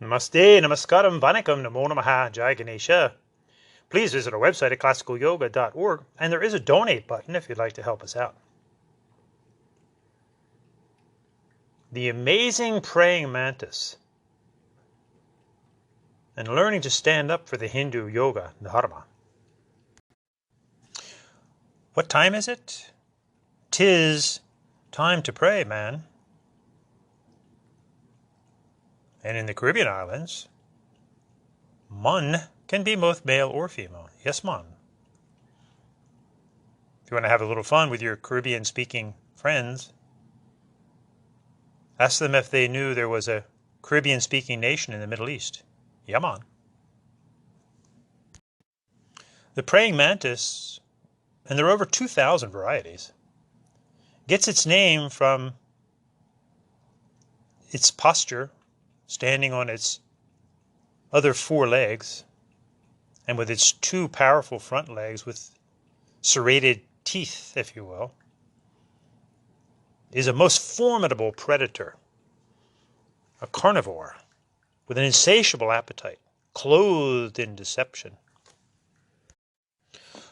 Namaste, namaskaram, vanakkam, namo namaha, jai Ganesha. Please visit our website at classicalyoga.org, and there is a donate button if you'd like to help us out. The amazing praying mantis and learning to stand up for the Hindu yoga Dharma. What time is it? 'Tis time to pray, man. And in the Caribbean islands, mun can be both male or female. Yes, man. If you want to have a little fun with your Caribbean-speaking friends, ask them if they knew there was a Caribbean-speaking nation in the Middle East. Yeah, man. The praying mantis, and there are over 2,000 varieties, gets its name from its posture, standing on its other four legs, and with its two powerful front legs with serrated teeth, if you will, is a most formidable predator, a carnivore with an insatiable appetite, clothed in deception.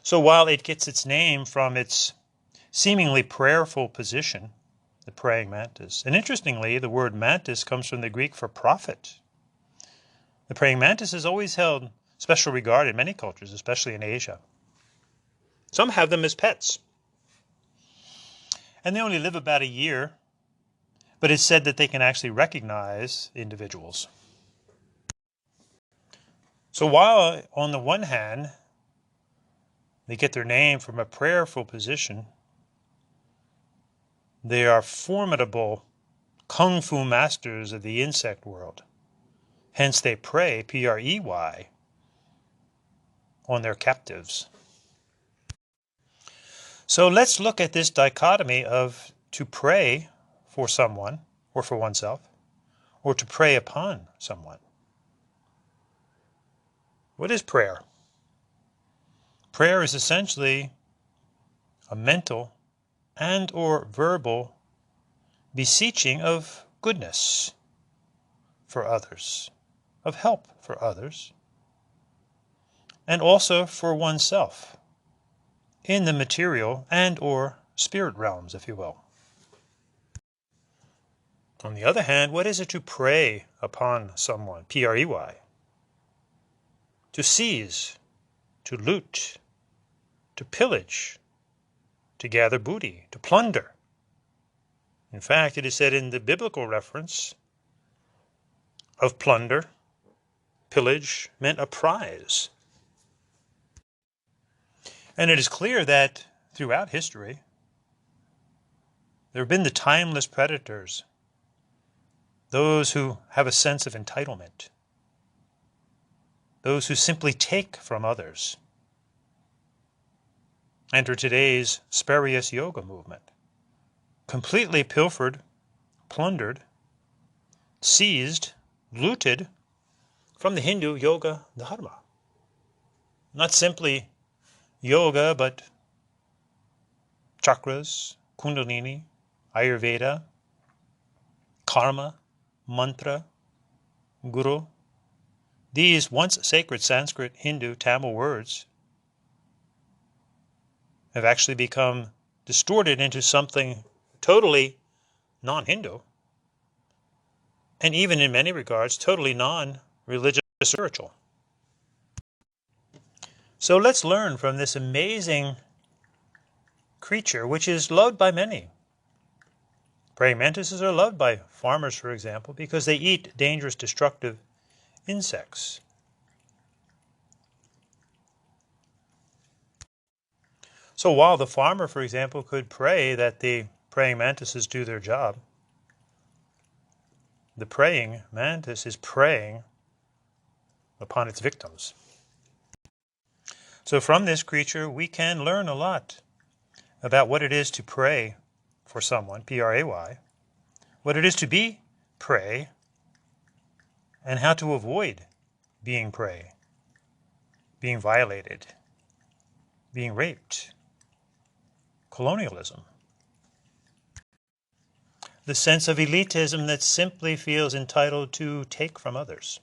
So while it gets its name from its seemingly prayerful position, the praying mantis, and interestingly, the word mantis comes from the Greek for prophet. The praying mantis has always held special regard in many cultures, especially in Asia. Some have them as pets, and they only live about a year, but it's said that they can actually recognize individuals. So while on the one hand, they get their name from a prayerful position, they are formidable kung fu masters of the insect world. Hence they prey, P-R-E-Y, on their captives. So let's look at this dichotomy of to pray for someone or for oneself, or to prey upon someone. What is prayer? Prayer is essentially a mental and or verbal beseeching of goodness for others, of help for others, and also for oneself in the material and or spirit realms, if you will. On the other hand, what is it to prey upon someone? P-R-E-Y. To seize, to loot, to pillage, to gather booty, to plunder. In fact, it is said in the biblical reference of plunder, pillage meant a prize. And it is clear that throughout history, there have been the timeless predators, those who have a sense of entitlement, those who simply take from others. Enter today's spurious yoga movement, completely pilfered, plundered, seized, looted from the Hindu yoga Dharma. Not simply yoga, but chakras, kundalini, Ayurveda, karma, mantra, guru. These once sacred Sanskrit, Hindu, Tamil words have actually become distorted into something totally non-Hindu, and even in many regards totally non-religious spiritual. So let's learn from this amazing creature, which is loved by many. Praying mantises are loved by farmers, for example, because they eat dangerous, destructive insects. So while the farmer, for example, could pray that the praying mantises do their job, the praying mantis is preying upon its victims. So from this creature, we can learn a lot about what it is to pray for someone, P-R-A-Y, what it is to be prey, and how to avoid being prey, being violated, being raped, colonialism. the sense of elitism that simply feels entitled to take from others,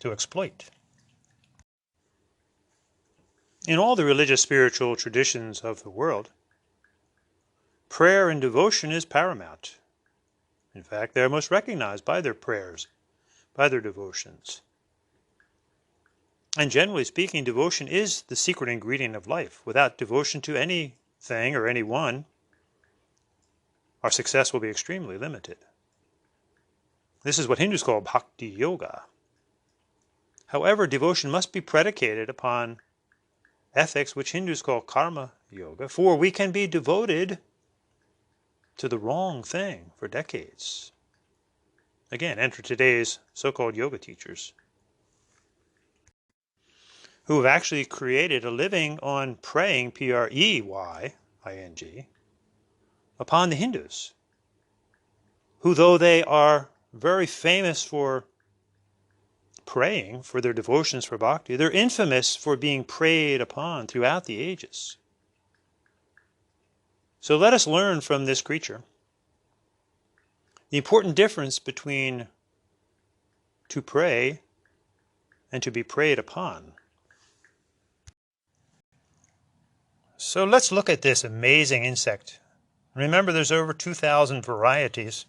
to exploit. In all the religious spiritual traditions of the world, prayer and devotion is paramount. In fact, they are most recognized by their prayers, by their devotions. And generally speaking, devotion is the secret ingredient of life. Without devotion to anything or anyone, our success will be extremely limited. This is what Hindus call bhakti yoga. However, devotion must be predicated upon ethics, which Hindus call karma yoga, for we can be devoted to the wrong thing for decades. Again, enter today's so-called yoga teachers, who have actually created a living on preying, P-R-E-Y-I-N-G, upon the Hindus, who, though they are very famous for praying, for their devotions for bhakti, they're infamous for being preyed upon throughout the ages. So let us learn from this creature the important difference between to pray and to be preyed upon. So let's look at this amazing insect. Remember, there's over 2,000 varieties.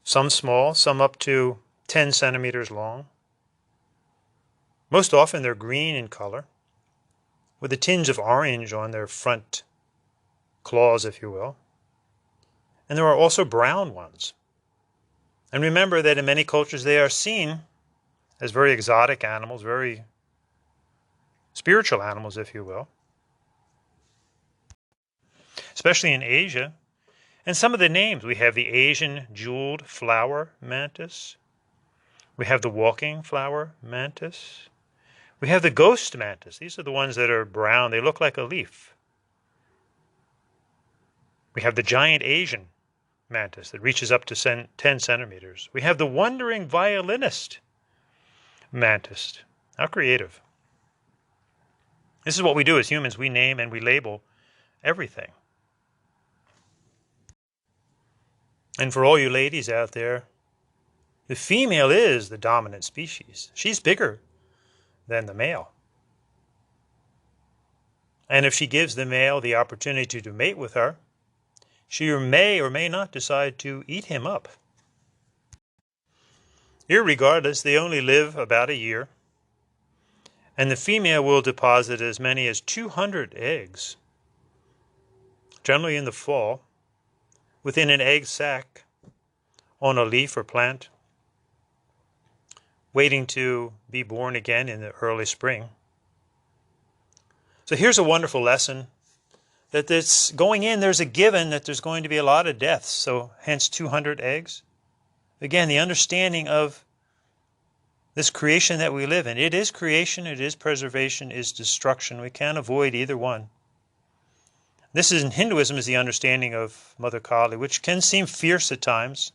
Some small, some up to 10 centimeters long. Most often they're green in color, with a tinge of orange on their front claws, if you will. And there are also brown ones. And remember that in many cultures they are seen as very exotic animals, very spiritual animals, if you will, especially in Asia. And some of the names, we have the Asian jeweled flower mantis, we have the walking flower mantis, we have the ghost mantis. These are the ones that are brown, they look like a leaf. We have the giant Asian mantis that reaches up to 10 centimeters. We have the wandering violinist mantis. How creative. This is what we do as humans. We name and we label everything. And for all you ladies out there, the female is the dominant species. She's bigger than the male. And if she gives the male the opportunity to mate with her, she may or may not decide to eat him up. Irregardless, they only live about a year, and the female will deposit as many as 200 eggs, generally in the fall, within an egg sac on a leaf or plant, waiting to be born again in the early spring. So here's a wonderful lesson, that this going in, there's a given that there's going to be a lot of deaths, so hence 200 eggs. Again, the understanding of this creation that we live in. It is creation, it is preservation, it is destruction. We can't avoid either one. This is in Hinduism is the understanding of Mother Kali, which can seem fierce at times,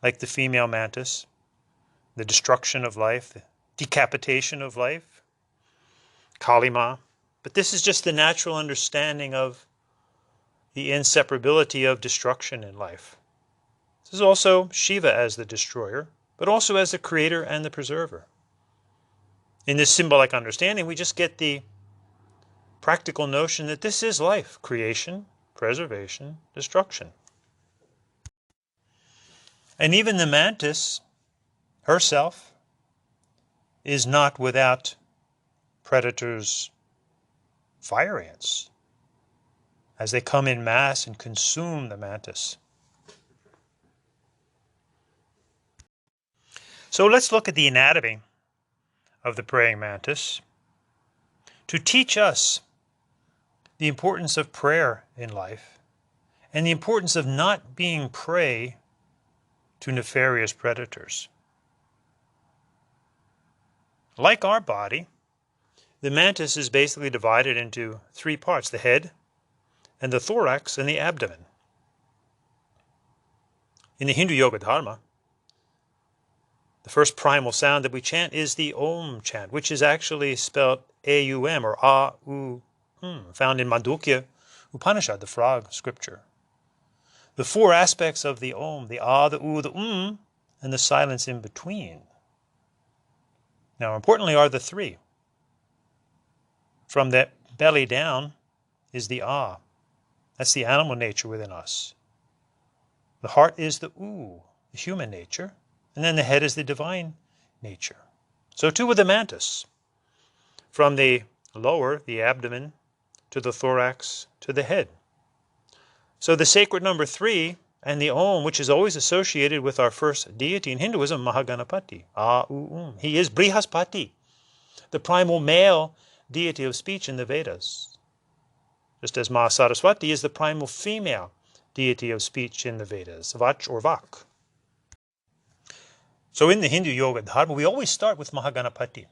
like the female mantis, the destruction of life, the decapitation of life, Kali Ma. But this is just the natural understanding of the inseparability of destruction in life. This is also Shiva as the destroyer, but also as the creator and the preserver. In this symbolic understanding, we just get the practical notion that this is life: creation, preservation, destruction. And even the mantis herself is not without predators, fire ants, as they come in mass and consume the mantis. So let's look at the anatomy of the praying mantis to teach us the importance of prayer in life and the importance of not being prey to nefarious predators. Like our body, the mantis is basically divided into three parts: the head and the thorax and the abdomen. In the Hindu yoga Dharma, the first primal sound that we chant is the Om chant, which is actually spelled A-U-M or A-U-M, found in Mandukya Upanishad, the frog scripture. the four aspects of the Om, the Ah, the U, the and the silence in between. Now, importantly are the three. From the belly down is the Ah. That's the animal nature within us. The heart is the U, the human nature. And then the head is the divine nature. So too with the mantis. From the lower, the abdomen, to the thorax, to the head. So the sacred number 3 and the Om, which is always associated with our first deity in Hinduism, Mahaganapati. He is Brihaspati, the primal male deity of speech in the Vedas. Just as Mahasaraswati is the primal female deity of speech in the Vedas, Vach or Vak. So in the Hindu Yoga Dharma, we always start with Mahaganapati.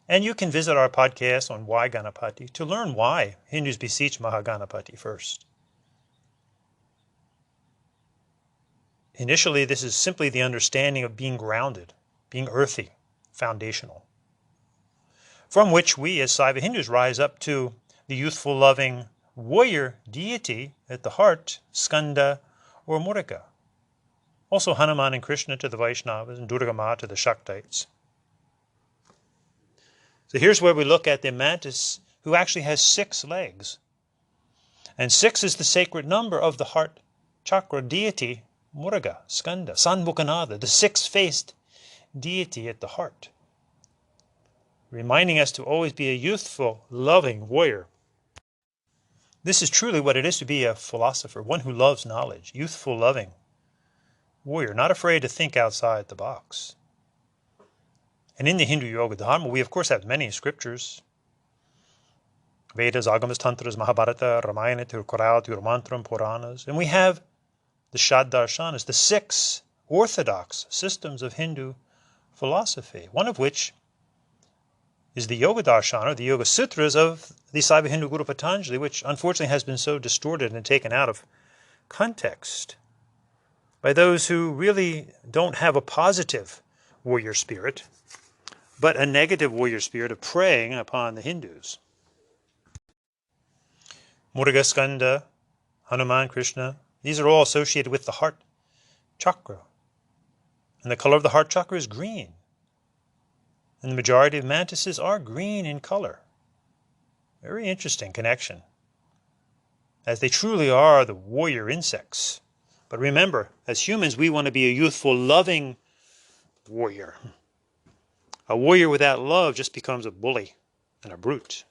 And you can visit our podcast on why Ganapati to learn why Hindus beseech Mahaganapati first. Initially, this is simply the understanding of being grounded, being earthy, foundational, from which we as Saiva Hindus rise up to the youthful, loving warrior deity at the heart, Skanda or Murga. Also Hanuman and Krishna to the Vaishnavas and Durga Ma to the Shaktites. So here's where we look at the mantis, who actually has 6 legs. And 6 is the sacred number of the heart chakra deity, Murga, Skanda, Sanmukhanada, the 6-faced deity at the heart. Reminding us to always be a youthful, loving warrior. This is truly what it is to be a philosopher, one who loves knowledge, youthful, loving warrior, not afraid to think outside the box. And in the Hindu Yoga Dharma, we of course have many scriptures. Vedas, Agamas, Tantras, Mahabharata, Ramayana, Tirukkural, Tirumantram, Puranas. And we have the Shad-darshanas, the 6 orthodox systems of Hindu philosophy, one of which is the Yoga Darshana, the Yoga Sutras of the Saiva Hindu Guru Patanjali, which unfortunately has been so distorted and taken out of context by those who really don't have a positive warrior spirit, but a negative warrior spirit of preying upon the Hindus. Murga, Skanda, Hanuman, Krishna, these are all associated with the heart chakra. And the color of the heart chakra is green. And the majority of mantises are green in color. Very interesting connection, as they truly are the warrior insects. But remember, as humans, we want to be a youthful, loving warrior. A warrior without love just becomes a bully and a brute.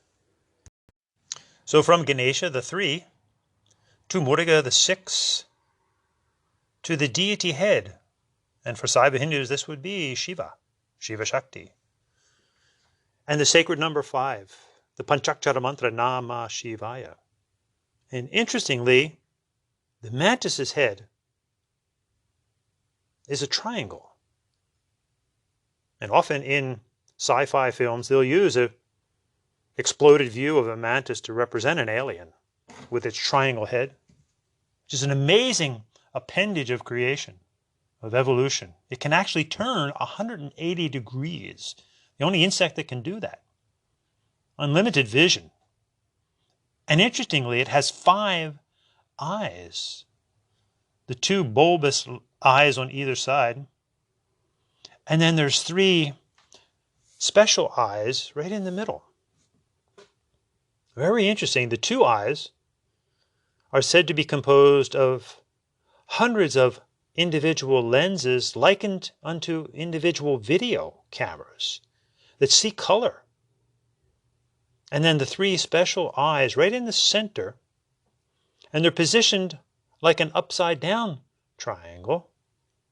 So from Ganesha, the 3, to Murga, the 6, to the deity head. And for Saiva Hindus, this would be Shiva, Shiva Shakti. And the sacred number 5, the Panchakshara mantra, Nama Shivaya. And interestingly, the mantis's head is a triangle. And often in sci-fi films, they'll use an exploded view of a mantis to represent an alien with its triangle head, which is an amazing appendage of creation, of evolution. It can actually turn 180 degrees. The only insect that can do that. Unlimited vision. And interestingly, it has 5 eyes. The 2 bulbous eyes on either side. And then there's 3 special eyes right in the middle. Very interesting. The 2 eyes are said to be composed of hundreds of individual lenses likened unto individual video cameras that see color. And then the 3 special eyes right in the center, and they're positioned like an upside down triangle.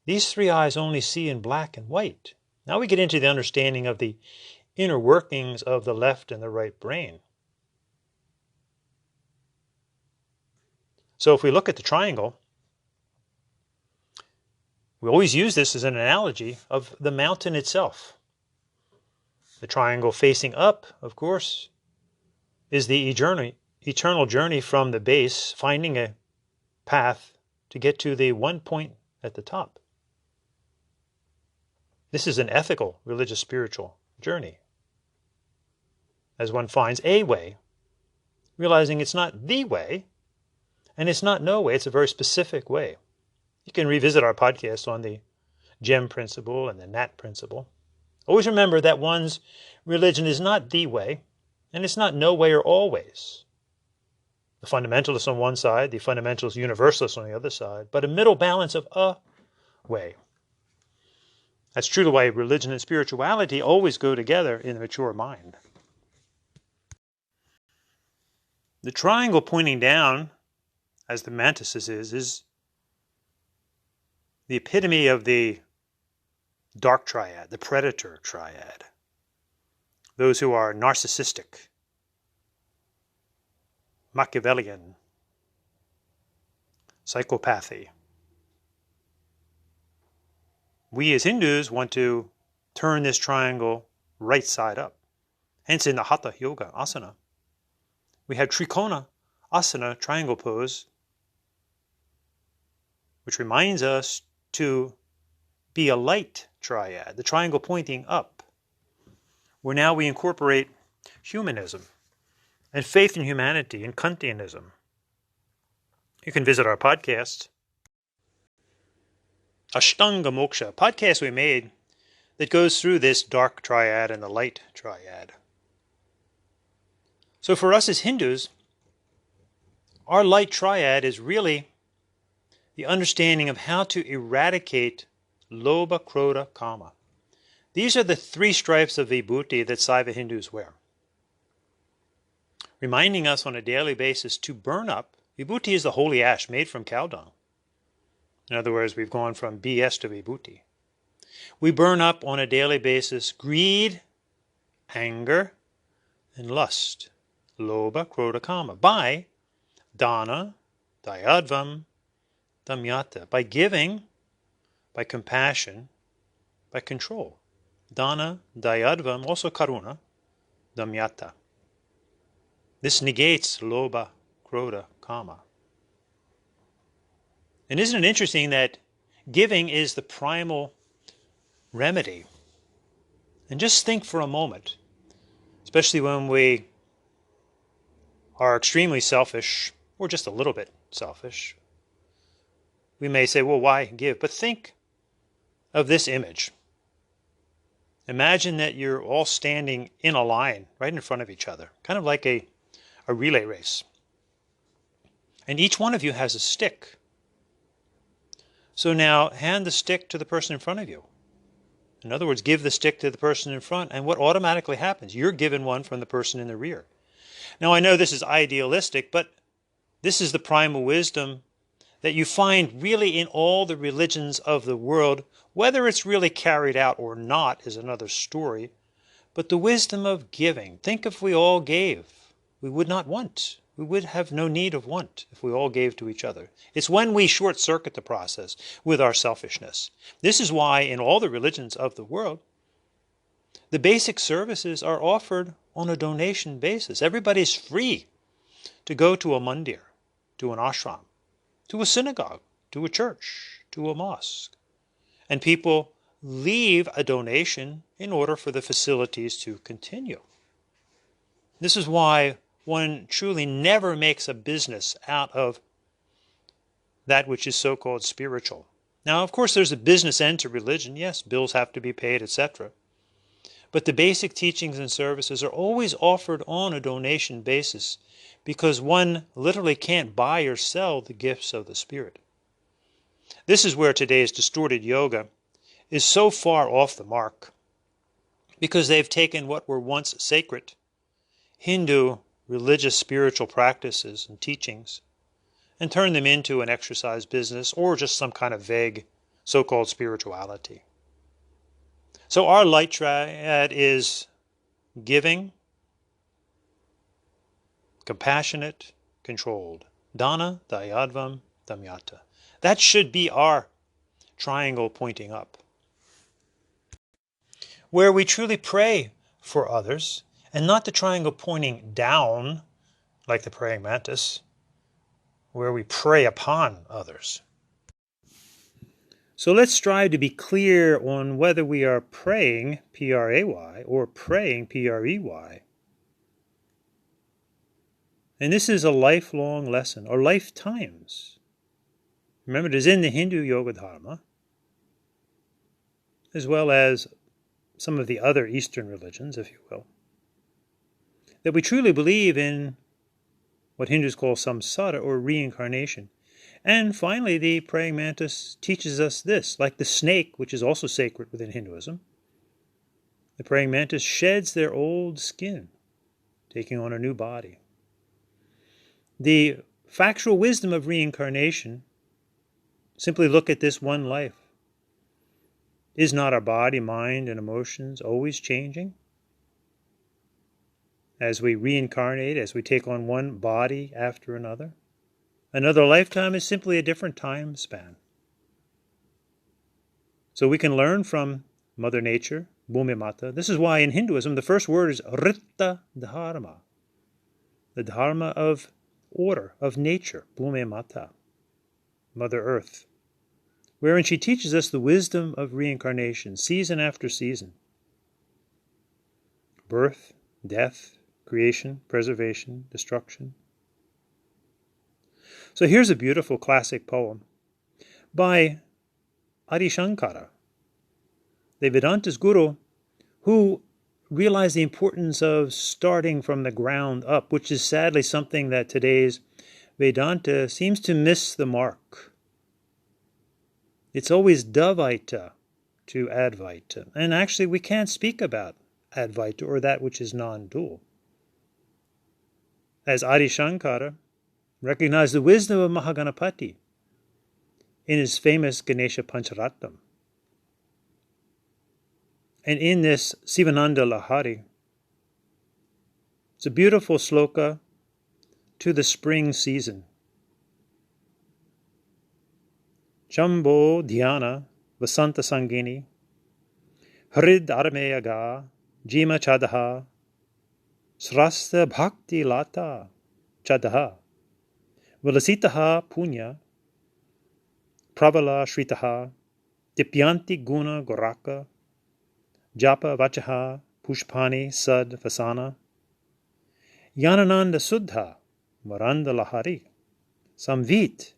These 3 eyes only see in black and white. Now we get into the understanding of the inner workings of the left and the right brain. So if we look at the triangle, we always use this as an analogy of the mountain itself. The triangle facing up, of course, is the eternal journey from the base, finding a path to get to the one point at the top. This is an ethical, religious, spiritual journey. As one finds a way, realizing it's not the way, and it's not no way, it's a very specific way. You can revisit our podcast on the gem principle and the gnat principle. Always remember that one's religion is not the way, and it's not no way or always. The fundamentalists on one side, the fundamentalist universalists on the other side, but a middle balance of a way. That's true to why religion and spirituality always go together in the mature mind. The triangle pointing down, as the Mantis is the epitome of the dark triad, the predator triad. Those who are narcissistic, Machiavellian, psychopathy. We as Hindus want to turn this triangle right side up. Hence in the Hatha Yoga asana, we have Trikona asana, triangle pose, which reminds us to be a light triad, the triangle pointing up, where now we incorporate humanism and faith in humanity and Kantianism. You can visit our podcast, Ashtanga Moksha, podcast we made that goes through this dark triad and the light triad. So for us as Hindus, our light triad is really the understanding of how to eradicate Lobha, Krodha, Kama. These are the three stripes of vibhuti that Saiva Hindus wear, reminding us on a daily basis to burn up. Vibhuti is the holy ash made from cow dung. In other words, we've gone from BS to vibhuti. We burn up on a daily basis greed, anger, and lust, Lobha, Krodha, Kama, by dana, dayadvam, damyata, by giving, by compassion, by control. Dana, dayadvam, also karuna, damyata. This negates Lobha, Krodha, Kama. And isn't it interesting that giving is the primal remedy? And just think for a moment, especially when we are extremely selfish, or just a little bit selfish. We may say, well, why give? But think of this image. Imagine that you're all standing in a line right in front of each other, kind of like a relay race. And each one of you has a stick. So now hand the stick to the person in front of you. In other words, give the stick to the person in front, and what automatically happens? You're given one from the person in the rear. Now I know this is idealistic, but this is the primal wisdom that you find really in all the religions of the world. Whether it's really carried out or not is another story. But the wisdom of giving. Think if we all gave, we would not want. We would have no need of want if we all gave to each other. It's when we short-circuit the process with our selfishness. This is why in all the religions of the world, the basic services are offered on a donation basis. Everybody's free to go to a mandir, to an ashram, to a synagogue, to a church, to a mosque. And people leave a donation in order for the facilities to continue. This is why one truly never makes a business out of that which is so-called spiritual. Now, of course, there's a business end to religion. Yes, bills have to be paid, etc. But the basic teachings and services are always offered on a donation basis because one literally can't buy or sell the gifts of the Spirit. This is where today's distorted yoga is so far off the mark because they've taken what were once sacred Hindu religious spiritual practices and teachings and turned them into an exercise business or just some kind of vague so-called spirituality. So our light triad is giving, compassionate, controlled. Dana, dayadvam, damyata. That should be our triangle pointing up. Where we truly pray for others, and not the triangle pointing down, like the praying mantis, where we prey upon others. So let's strive to be clear on whether we are praying, P-R-A-Y, or praying, P-R-E-Y. And this is a lifelong lesson, or lifetimes. Remember, it is in the Hindu Yoga Dharma, as well as some of the other Eastern religions, if you will, that we truly believe in what Hindus call samsara, or reincarnation. And finally, the praying mantis teaches us this. Like the snake, which is also sacred within Hinduism, the praying mantis sheds their old skin, taking on a new body. The factual wisdom of reincarnation, simply look at this one life. Is not our body, mind, and emotions always changing? As we reincarnate, as we take on one body after another? Another lifetime is simply a different time span. So we can learn from Mother Nature, Bhumi Mata. This is why in Hinduism the first word is Ritta Dharma, the Dharma of order, of nature, Bhumi Mata, Mother Earth, wherein she teaches us the wisdom of reincarnation, season after season. Birth, death, creation, preservation, destruction. So here's a beautiful classic poem by Adi Shankara, the Vedanta's guru, who realized the importance of starting from the ground up, which is sadly something that today's Vedanta seems to miss the mark. It's always Dvaita to Advaita. And actually we can't speak about Advaita, or that which is non-dual. As Adi Shankara recognized the wisdom of Mahaganapati in his famous Ganesha Pancharatnam. And in this Sivananda Lahari, it's a beautiful sloka to the spring season. Chambo Dhyana Vasanta Sangini Hrid Armeyaga Jima Chadaha Srasta Bhakti Lata Chadaha Vilasitaha Punya Pravala Shritaha Dipyanti Guna Goraka Japa Vachaha Pushpani Sad Vasana Yanananda Suddha Maranda Lahari Samvit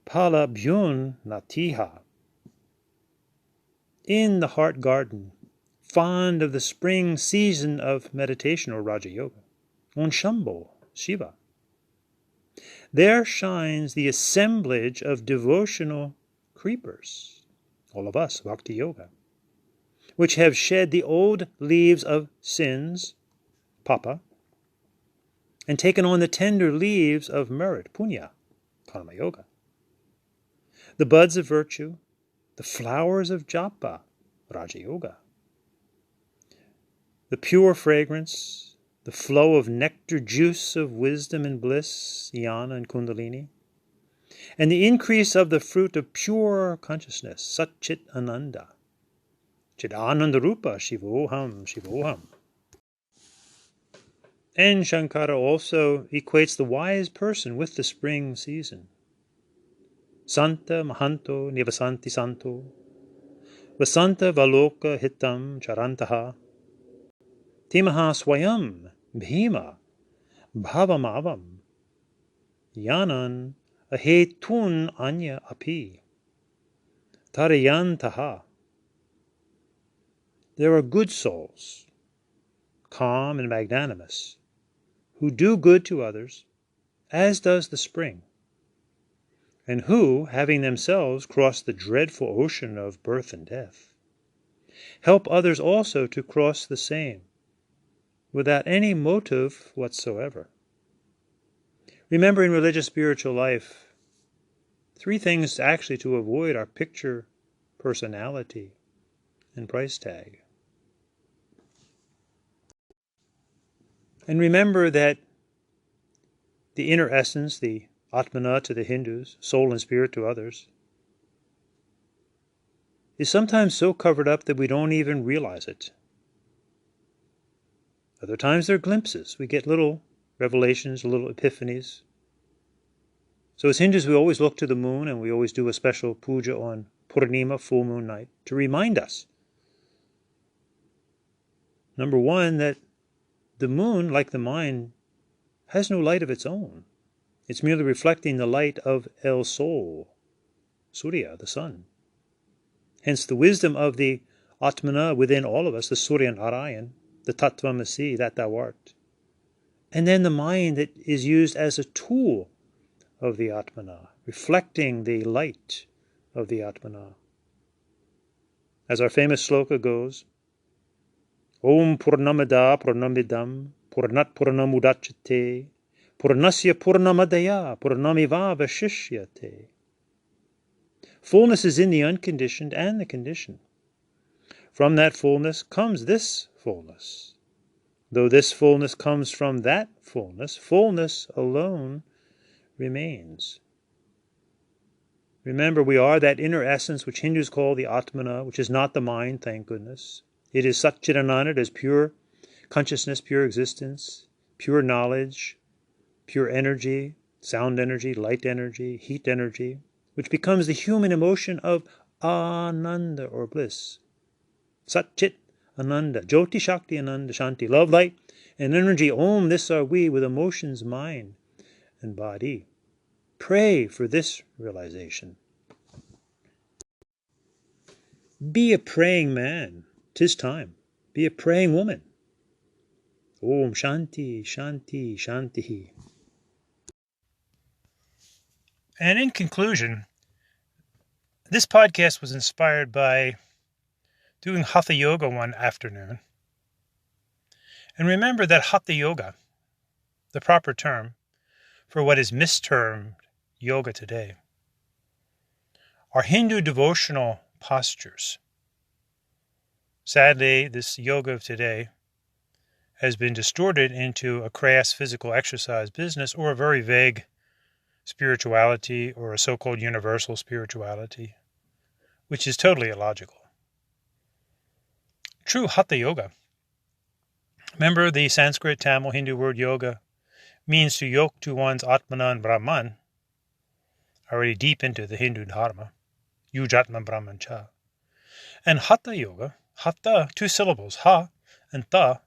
Pala Bhyun Natiha. In the heart garden, fond of the spring season of meditation or Raja Yoga, on Shambho, Shiva, there shines the assemblage of devotional creepers, all of us, Bhakti Yoga, which have shed the old leaves of sins, Papa, and taken on the tender leaves of merit, Punya, Karma Yoga. The buds of virtue, the flowers of Japa, Raja Yoga. The pure fragrance, the flow of nectar juice of wisdom and bliss, Jnana and Kundalini, and the increase of the fruit of pure consciousness, Satchit Ananda, Chidananda Rupa, Shivoham, Shivoham. And Shankara also equates the wise person with the spring season. Santa Mahanto Nivasanti Santo, Vasanta Valoka Hitam Charantaha, Timaha Swayam Bhima Bhavamavam, Yanan Ahetun Anya Api, Tarayantaha. There are good souls, calm and magnanimous, who do good to others, as does the spring, and who, having themselves crossed the dreadful ocean of birth and death, help others also to cross the same, without any motive whatsoever. Remember, in religious spiritual life, three things actually to avoid are picture, personality, and price tag. And remember that the inner essence, the Atmana to the Hindus, soul and spirit to others, is sometimes so covered up that we don't even realize it. Other times there are glimpses. We get little revelations, little epiphanies. So as Hindus, we always look to the moon, and we always do a special puja on Purnima, full moon night, to remind us, number one, that the moon, like the mind, has no light of its own. It's merely reflecting the light of El Sol, Surya, the sun. Hence the wisdom of the Atmana within all of us, the Surya Narayan, the Tattvamasi, that thou art. And then the mind that is used as a tool of the Atmana, reflecting the light of the Atmana. As our famous sloka goes, Om Purnamada Purnamidam Purnat Purnamudachate Purnasya Purnamadaya Purnamiva Vashishyate. Fullness is in the unconditioned and the conditioned. From that fullness comes this fullness. Though this fullness comes from that fullness, fullness alone remains. Remember, we are that inner essence which Hindus call the Atmana, which is not the mind, thank goodness. It is Satchidananda, it is pure consciousness, pure existence, pure knowledge, pure energy, sound energy, light energy, heat energy, which becomes the human emotion of Ananda or bliss. Sat Chit Ananda, Jyoti Shakti Ananda Shanti, love, light, and energy. Om, this are we with emotions, mind, and body. Pray for this realization. Be a praying man. 'Tis time. Be a praying woman. Om Shanti, Shanti, Shanti. And in conclusion, this podcast was inspired by doing Hatha Yoga one afternoon. And remember that Hatha Yoga, the proper term for what is mistermed yoga today, are Hindu devotional postures. Sadly, this yoga of today has been distorted into a crass physical exercise business or a very vague spirituality or a so-called universal spirituality, which is totally illogical. True Hatha Yoga, remember the Sanskrit, Tamil, Hindu word yoga means to yoke to one's Atmana and Brahman, already deep into the Hindu Dharma, Yujatma Brahman Cha. And Hatha Yoga, Hatha, 2 syllables, Ha and Tha,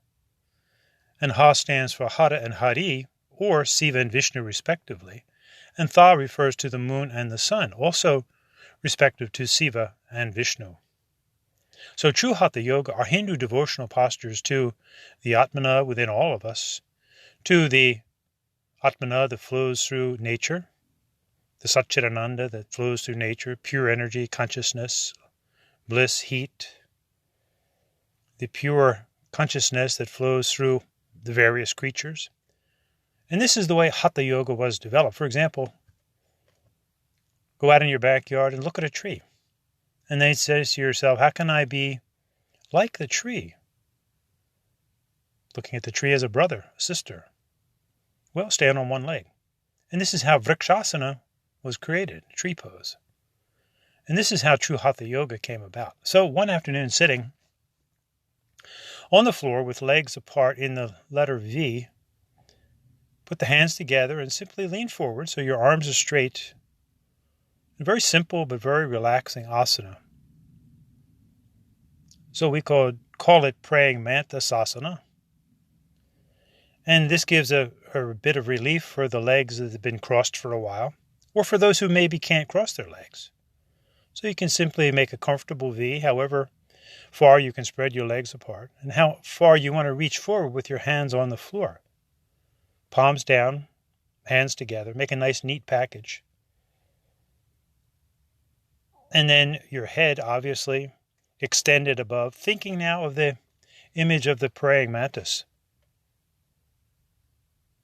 and Ha stands for Hara and Hari, or Siva and Vishnu respectively, and Tha refers to the moon and the sun, also respective to Siva and Vishnu. So true Hatha Yoga are Hindu devotional postures to the Atmana within all of us, to the Atmana that flows through nature, the Satchidananda that flows through nature, pure energy, consciousness, bliss, heat, the pure consciousness that flows through the various creatures. And this is the way Hatha Yoga was developed. For example, go out in your backyard and look at a tree. And then say to yourself, how can I be like the tree? Looking at the tree as a brother, a sister. Well, stand on one leg. And this is how Vrikshasana was created, tree pose. And this is how true Hatha Yoga came about. So one afternoon sitting on the floor with legs apart in the letter V, put the hands together and simply lean forward so your arms are straight. A very simple but very relaxing asana. So we call it praying Mantisasana. And this gives a bit of relief for the legs that have been crossed for a while, or for those who maybe can't cross their legs. So you can simply make a comfortable V, however far you can spread your legs apart, and how far you want to reach forward with your hands on the floor. Palms down, hands together, make a nice neat package. And then your head, obviously, extended above, thinking now of the image of the praying mantis.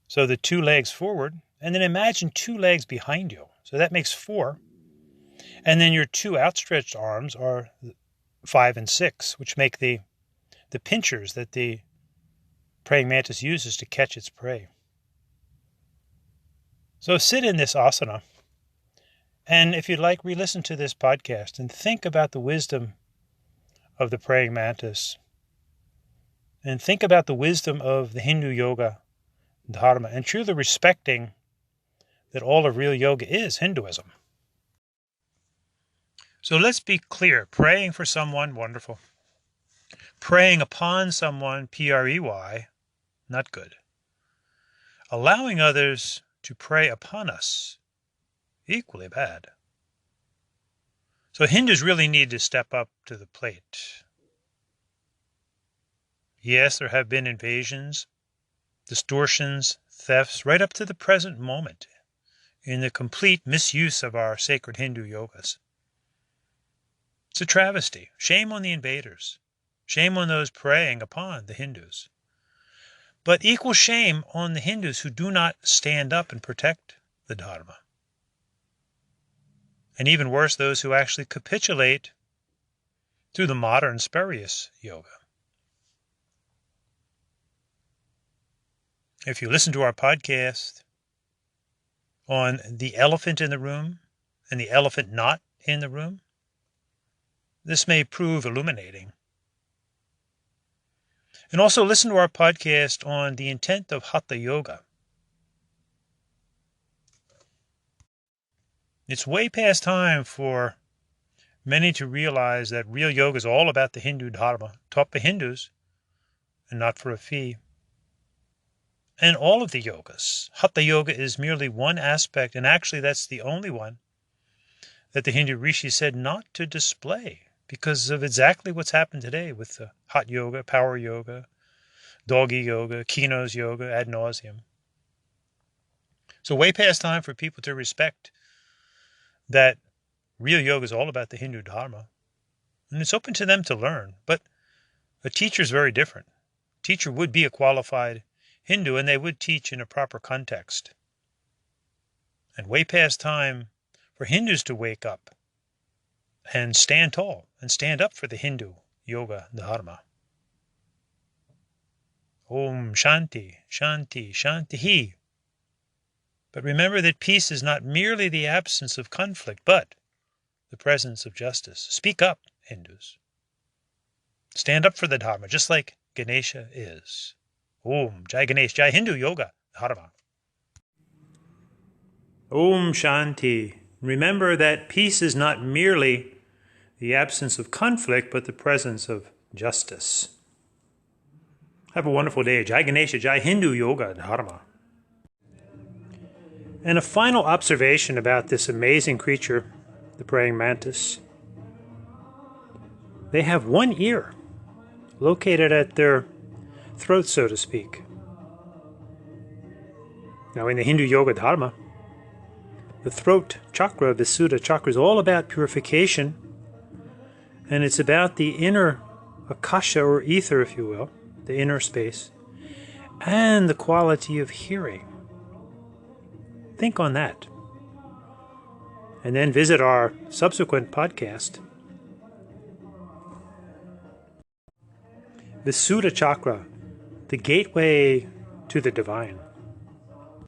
So the 2 legs forward, and then imagine 2 legs behind you. So that makes 4. And then your 2 outstretched arms are 5 and 6, which make the pinchers that the praying mantis uses to catch its prey. So sit in this asana, and if you'd like, re-listen to this podcast and think about the wisdom of the praying mantis, and think about the wisdom of the Hindu yoga Dharma, and truly respecting that all of real yoga is Hinduism. So let's be clear. Praying for someone, wonderful. Praying upon someone, P-R-E-Y, not good. Allowing others to pray upon us, equally bad. So Hindus really need to step up to the plate. Yes, there have been invasions, distortions, thefts, right up to the present moment in the complete misuse of our sacred Hindu yogas. It's a travesty. Shame on the invaders. Shame on those preying upon the Hindus. But equal shame on the Hindus who do not stand up and protect the Dharma. And even worse, those who actually capitulate to the modern spurious yoga. If you listen to our podcast on the elephant in the room and the elephant not in the room, this may prove illuminating. And also listen to our podcast on the intent of Hatha Yoga. It's way past time for many to realize that real yoga is all about the Hindu Dharma, taught by Hindus and not for a fee. And all of the yogas. Hatha Yoga is merely one aspect, and actually that's the only one that the Hindu rishi said not to display because of exactly what's happened today with the hot yoga, power yoga, doggy yoga, Kino's yoga, ad nauseum. So way past time for people to respect that real yoga is all about the Hindu Dharma. And it's open to them to learn. But a teacher is very different. A teacher would be a qualified Hindu, and they would teach in a proper context. And way past time for Hindus to wake up and stand tall and stand up for the Hindu yoga dharma. Om Shanti, Shanti, Shanti. But remember that peace is not merely the absence of conflict, but the presence of justice. Speak up, Hindus. Stand up for the Dharma, just like Ganesha is. Om Jai Ganesh, Jai Hindu Yoga Dharma. Om Shanti. Remember that peace is not merely the absence of conflict, but the presence of justice. Have a wonderful day. Jai Ganesha, Jai Hindu Yoga Dharma. And a final observation about this amazing creature, the praying mantis. They have one ear located at their throat, so to speak. Now in the Hindu Yoga Dharma, the throat chakra, the Visuddha chakra, is all about purification, and it's about the inner akasha, or ether, if you will, the inner space, and the quality of hearing. Think on that. And then visit our subsequent podcast. Visuddha chakra, the gateway to the divine.